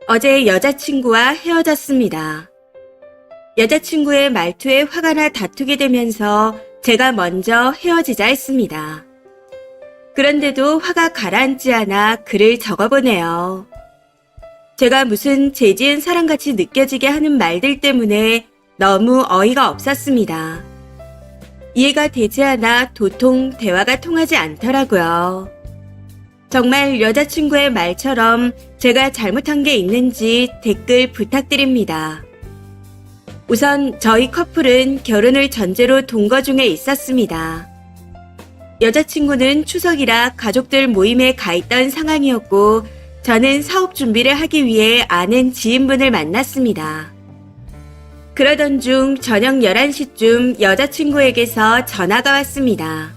어제 여자친구와 헤어졌습니다. 여자친구의 말투에 화가 나 다투게 되면서 제가 먼저 헤어지자 했습니다. 그런데도 화가 가라앉지 않아 글을 적어보네요. 제가 무슨 죄지은 사람같이 느껴지게 하는 말들 때문에 너무 어이가 없었습니다. 이해가 되지 않아 도통 대화가 통하지 않더라고요. 정말 여자친구의 말처럼 제가 잘못한 게 있는지 댓글 부탁드립니다. 우선 저희 커플은 결혼을 전제로 동거 중에 있었습니다. 여자친구는 추석이라 가족들 모임에 가 있던 상황이었고 저는 사업 준비를 하기 위해 아는 지인분을 만났습니다. 그러던 중 저녁 11시쯤 여자친구에게서 전화가 왔습니다.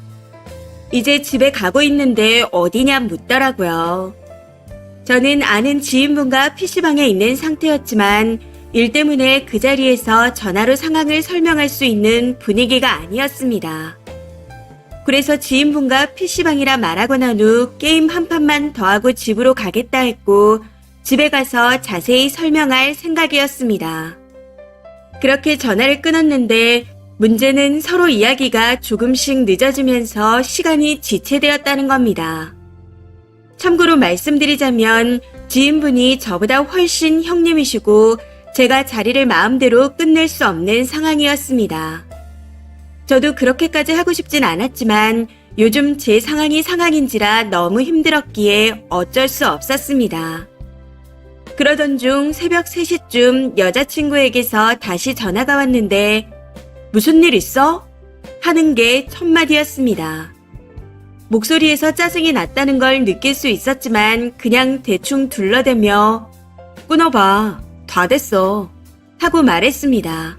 이제 집에 가고 있는데 어디냐 묻더라고요. 저는 아는 지인분과 PC방에 있는 상태였지만 일 때문에 그 자리에서 전화로 상황을 설명할 수 있는 분위기가 아니었습니다. 그래서 지인분과 PC방이라 말하고 난 후 게임 한 판만 더 하고 집으로 가겠다 했고 집에 가서 자세히 설명할 생각이었습니다. 그렇게 전화를 끊었는데 문제는 서로 이야기가 조금씩 늦어지면서 시간이 지체되었다는 겁니다. 참고로 말씀드리자면 지인분이 저보다 훨씬 형님이시고 제가 자리를 마음대로 끝낼 수 없는 상황이었습니다. 저도 그렇게까지 하고 싶진 않았지만 요즘 제 상황인지라 너무 힘들었기에 어쩔 수 없었습니다. 그러던 중 새벽 3시쯤 여자친구에게서 다시 전화가 왔는데 무슨 일 있어? 하는 게 첫 마디였습니다. 목소리에서 짜증이 났다는 걸 느낄 수 있었지만 그냥 대충 둘러대며 끊어봐. 다 됐어. 하고 말했습니다.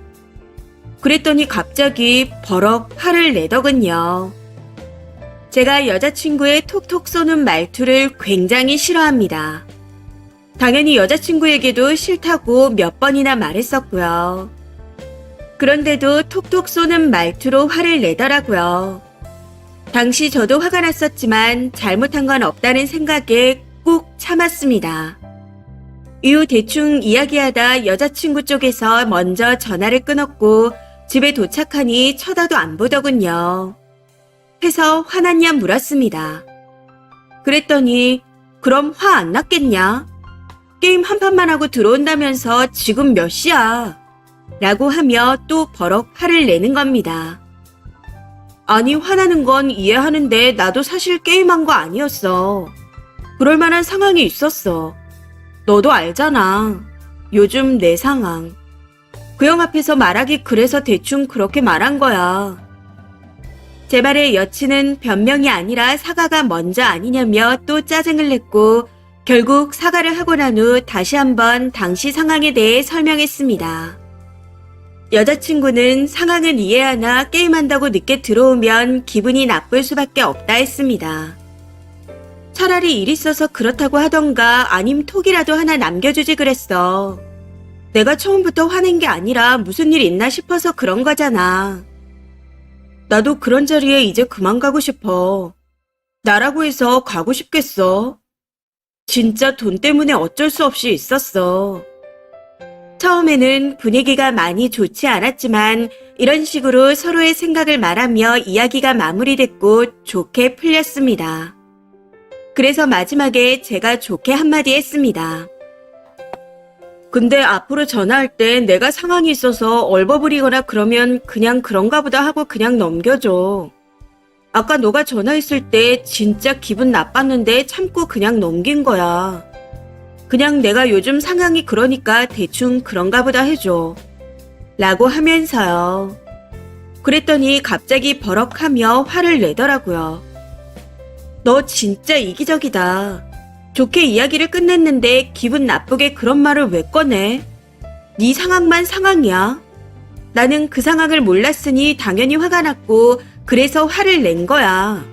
그랬더니 갑자기 버럭 화를 내더군요. 제가 여자친구의 톡톡 쏘는 말투를 굉장히 싫어합니다. 당연히 여자친구에게도 싫다고 몇 번이나 말했었고요. 그런데도 톡톡 쏘는 말투로 화를 내더라고요. 당시 저도 화가 났었지만 잘못한 건 없다는 생각에 꾹 참았습니다. 이후 대충 이야기하다 여자친구 쪽에서 먼저 전화를 끊었고 집에 도착하니 쳐다도 안 보더군요. 해서 화났냐 물었습니다. 그랬더니 그럼 화 안 났겠냐? 게임 한 판만 하고 들어온다면서 지금 몇 시야? 라고 하며 또 버럭 화를 내는 겁니다. 아니 화나는 건 이해하는데 나도 사실 게임한 거 아니었어. 그럴 만한 상황이 있었어. 너도 알잖아. 요즘 내 상황. 그 형 앞에서 말하기 그래서 대충 그렇게 말한 거야. 제 말에 여친은 변명이 아니라 사과가 먼저 아니냐며 또 짜증을 냈고 결국 사과를 하고 난 후 다시 한번 당시 상황에 대해 설명했습니다. 여자친구는 상황은 이해하나 게임한다고 늦게 들어오면 기분이 나쁠 수밖에 없다 했습니다. 차라리 일 있어서 그렇다고 하던가 아님 톡이라도 하나 남겨주지 그랬어. 내가 처음부터 화낸 게 아니라 무슨 일 있나 싶어서 그런 거잖아. 나도 그런 자리에 이제 그만 가고 싶어. 나라고 해서 가고 싶겠어? 진짜 돈 때문에 어쩔 수 없이 있었어. 처음에는 분위기가 많이 좋지 않았지만 이런 식으로 서로의 생각을 말하며 이야기가 마무리됐고 좋게 풀렸습니다. 그래서 마지막에 제가 좋게 한마디 했습니다. 근데 앞으로 전화할 때 내가 상황이 있어서 얼버무리거나 그러면 그냥 그런가 보다 하고 그냥 넘겨줘. 아까 너가 전화했을 때 진짜 기분 나빴는데 참고 그냥 넘긴 거야. 그냥 내가 요즘 상황이 그러니까 대충 그런가 보다 해줘. 라고 하면서요. 그랬더니 갑자기 버럭하며 화를 내더라고요. 너 진짜 이기적이다. 좋게 이야기를 끝냈는데 기분 나쁘게 그런 말을 왜 꺼내? 네 상황만 상황이야. 나는 그 상황을 몰랐으니 당연히 화가 났고 그래서 화를 낸 거야.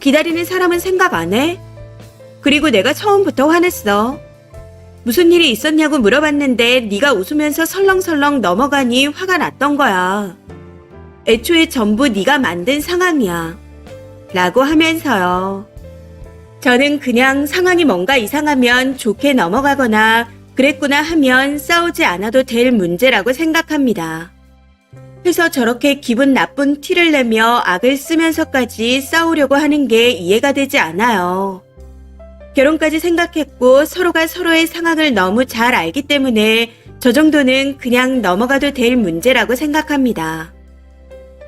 기다리는 사람은 생각 안 해? 그리고 내가 처음부터 화냈어. 무슨 일이 있었냐고 물어봤는데 네가 웃으면서 설렁설렁 넘어가니 화가 났던 거야. 애초에 전부 네가 만든 상황이야. 라고 하면서요. 저는 그냥 상황이 뭔가 이상하면 좋게 넘어가거나 그랬구나 하면 싸우지 않아도 될 문제라고 생각합니다. 해서 저렇게 기분 나쁜 티를 내며 악을 쓰면서까지 싸우려고 하는 게 이해가 되지 않아요. 결혼까지 생각했고 서로가 서로의 상황을 너무 잘 알기 때문에 저 정도는 그냥 넘어가도 될 문제라고 생각합니다.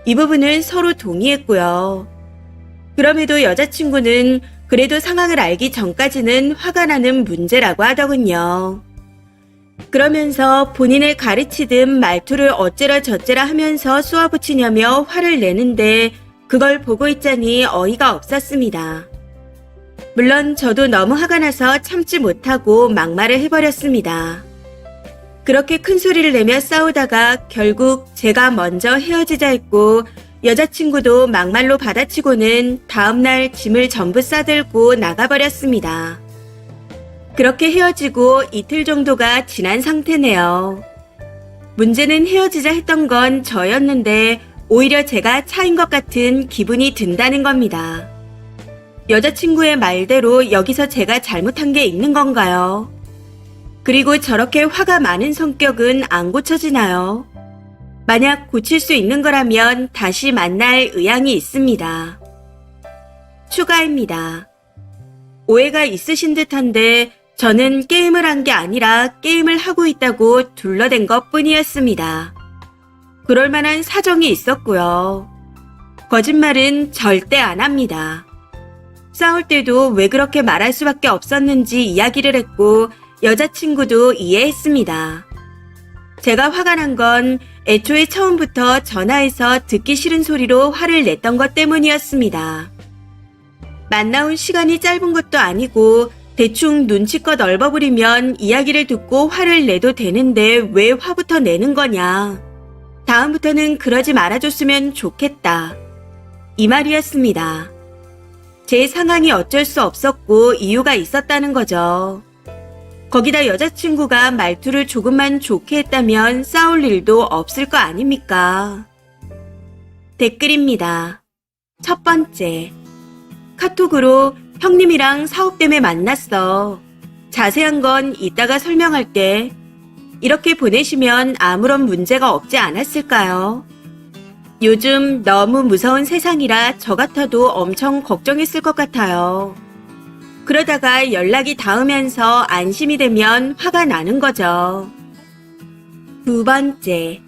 이 부분은 서로 동의했고요. 그럼에도 여자친구는 그래도 상황을 알기 전까지는 화가 나는 문제라고 하더군요. 그러면서 본인을 가르치듯 말투를 어째라 저째라 하면서 쏘아붙이냐며 화를 내는데 그걸 보고 있자니 어이가 없었습니다. 물론 저도 너무 화가 나서 참지 못하고 막말을 해버렸습니다. 그렇게 큰 소리를 내며 싸우다가 결국 제가 먼저 헤어지자 했고 여자친구도 막말로 받아치고는 다음날 짐을 전부 싸들고 나가버렸습니다. 그렇게 헤어지고 이틀 정도가 지난 상태네요. 문제는 헤어지자 했던 건 저였는데 오히려 제가 차인 것 같은 기분이 든다는 겁니다. 여자친구의 말대로 여기서 제가 잘못한 게 있는 건가요? 그리고 저렇게 화가 많은 성격은 안 고쳐지나요? 만약 고칠 수 있는 거라면 다시 만날 의향이 있습니다. 추가입니다. 오해가 있으신 듯한데 저는 게임을 한 게 아니라 게임을 하고 있다고 둘러댄 것 뿐이었습니다. 그럴 만한 사정이 있었고요. 거짓말은 절대 안 합니다. 싸울 때도 왜 그렇게 말할 수밖에 없었는지 이야기를 했고 여자친구도 이해했습니다. 제가 화가 난 건 애초에 처음부터 전화해서 듣기 싫은 소리로 화를 냈던 것 때문이었습니다. 만나온 시간이 짧은 것도 아니고 대충 눈치껏 얼버무리면 이야기를 듣고 화를 내도 되는데 왜 화부터 내는 거냐. 다음부터는 그러지 말아줬으면 좋겠다. 이 말이었습니다. 제 상황이 어쩔 수 없었고 이유가 있었다는 거죠. 거기다 여자친구가 말투를 조금만 좋게 했다면 싸울 일도 없을 거 아닙니까? 댓글입니다. 첫 번째. 카톡으로 형님이랑 사업 때문에 만났어. 자세한 건 이따가 설명할게. 이렇게 보내시면 아무런 문제가 없지 않았을까요? 요즘 너무 무서운 세상이라 저 같아도 엄청 걱정했을 것 같아요. 그러다가 연락이 닿으면서 안심이 되면 화가 나는 거죠. 두 번째.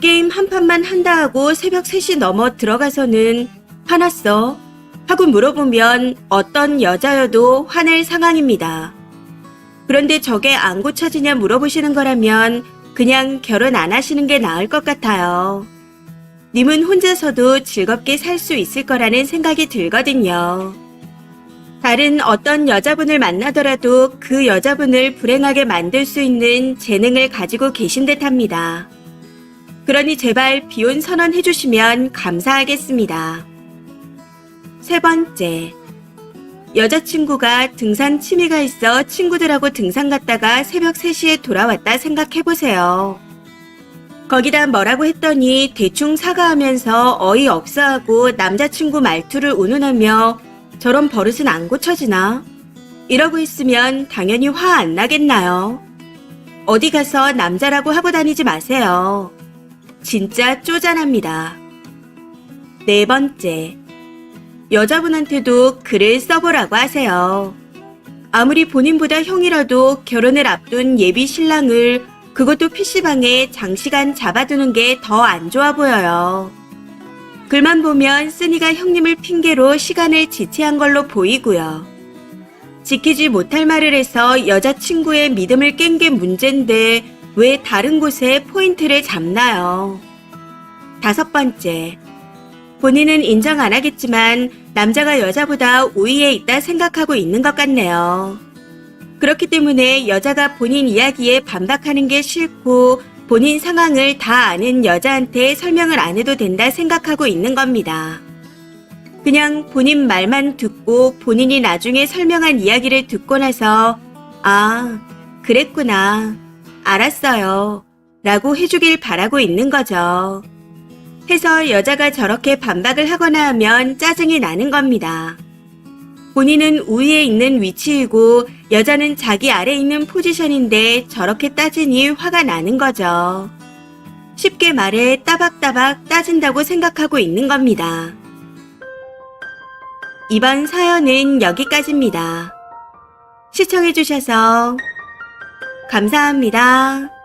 게임 한 판만 한다 하고 새벽 3시 넘어 들어가서는 화났어? 하고 물어보면 어떤 여자여도 화낼 상황입니다. 그런데 저게 안 고쳐지냐 물어보시는 거라면 그냥 결혼 안 하시는 게 나을 것 같아요. 님은 혼자서도 즐겁게 살 수 있을 거라는 생각이 들거든요. 다른 어떤 여자분을 만나더라도 그 여자분을 불행하게 만들 수 있는 재능을 가지고 계신 듯합니다. 그러니 제발 비혼 선언해 주시면 감사하겠습니다. 세 번째. 여자친구가 등산 취미가 있어 친구들하고 등산 갔다가 새벽 3시에 돌아왔다 생각해보세요. 거기다 뭐라고 했더니 대충 사과하면서 어이없어하고 남자친구 말투를 운운하며 저런 버릇은 안 고쳐지나? 이러고 있으면 당연히 화 안 나겠나요? 어디 가서 남자라고 하고 다니지 마세요. 진짜 쪼잔합니다. 네 번째. 여자분한테도 글을 써보라고 하세요. 아무리 본인보다 형이라도 결혼을 앞둔 예비 신랑을 그것도 PC방에 장시간 잡아두는 게 더 안 좋아 보여요. 글만 보면 쓰니가 형님을 핑계로 시간을 지체한 걸로 보이고요. 지키지 못할 말을 해서 여자친구의 믿음을 깬 게 문제인데 왜 다른 곳에 포인트를 잡나요? 다섯 번째. 본인은 인정 안 하겠지만 남자가 여자보다 우위에 있다 생각하고 있는 것 같네요. 그렇기 때문에 여자가 본인 이야기에 반박하는 게 싫고 본인 상황을 다 아는 여자한테 설명을 안 해도 된다 생각하고 있는 겁니다. 그냥 본인 말만 듣고 본인이 나중에 설명한 이야기를 듣고 나서 아, 그랬구나. 알았어요. 라고 해주길 바라고 있는 거죠. 해서 여자가 저렇게 반박을 하거나 하면 짜증이 나는 겁니다. 본인은 우위에 있는 위치이고 여자는 자기 아래 있는 포지션인데 저렇게 따지니 화가 나는 거죠. 쉽게 말해 따박따박 따진다고 생각하고 있는 겁니다. 이번 사연은 여기까지입니다. 시청해주셔서 감사합니다.